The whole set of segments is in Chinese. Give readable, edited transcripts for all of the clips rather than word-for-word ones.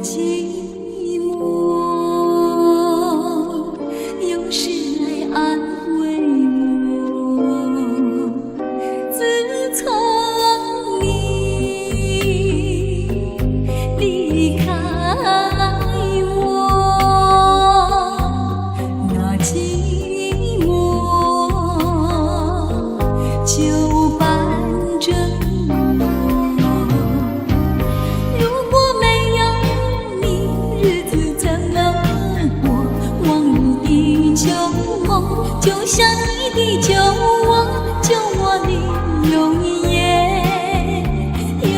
寂寞，有时来安慰我。自从你离开我，那寂寞就伴着我。如果没有你，日子怎么过？往日的旧梦，就像你的旧我，旧我里有你也有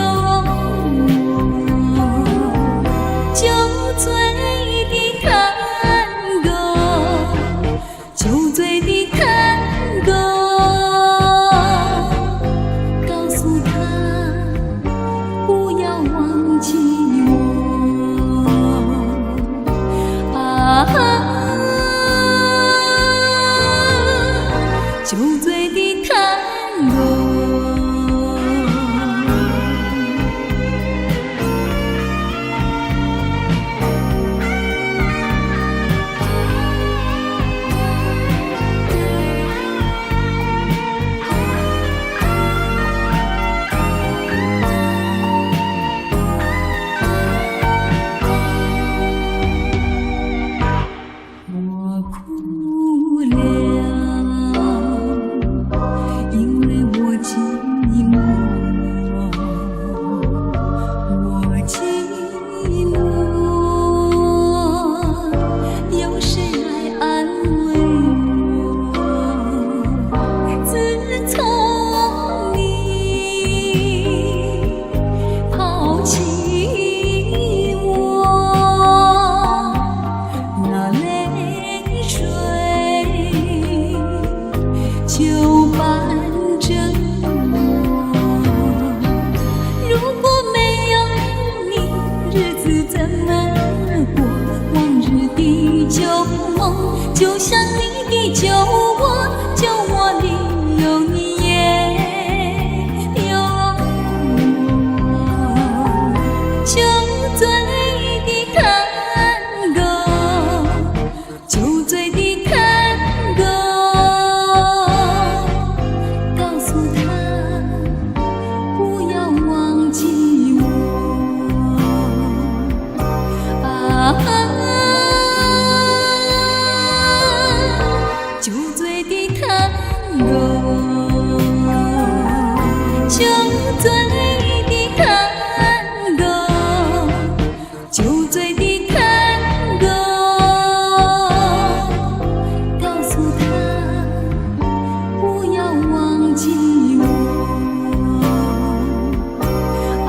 我，酒醉的探戈，酒醉的探戈，告诉他不要忘记我啊！酒醉的探戈。我哭了，因为我寂寞，我寂寞，有谁来安慰我？自从你抛弃我，那泪水就伴着我。如果没有你，日子怎么过？往日的旧梦，就像你的旧我，旧我里有你也有我，酒醉的探戈，酒醉的探戈，告诉他不要忘记我啊！酒醉的探戈，酒醉的探戈，酒醉的探戈，告诉他不要忘记我啊！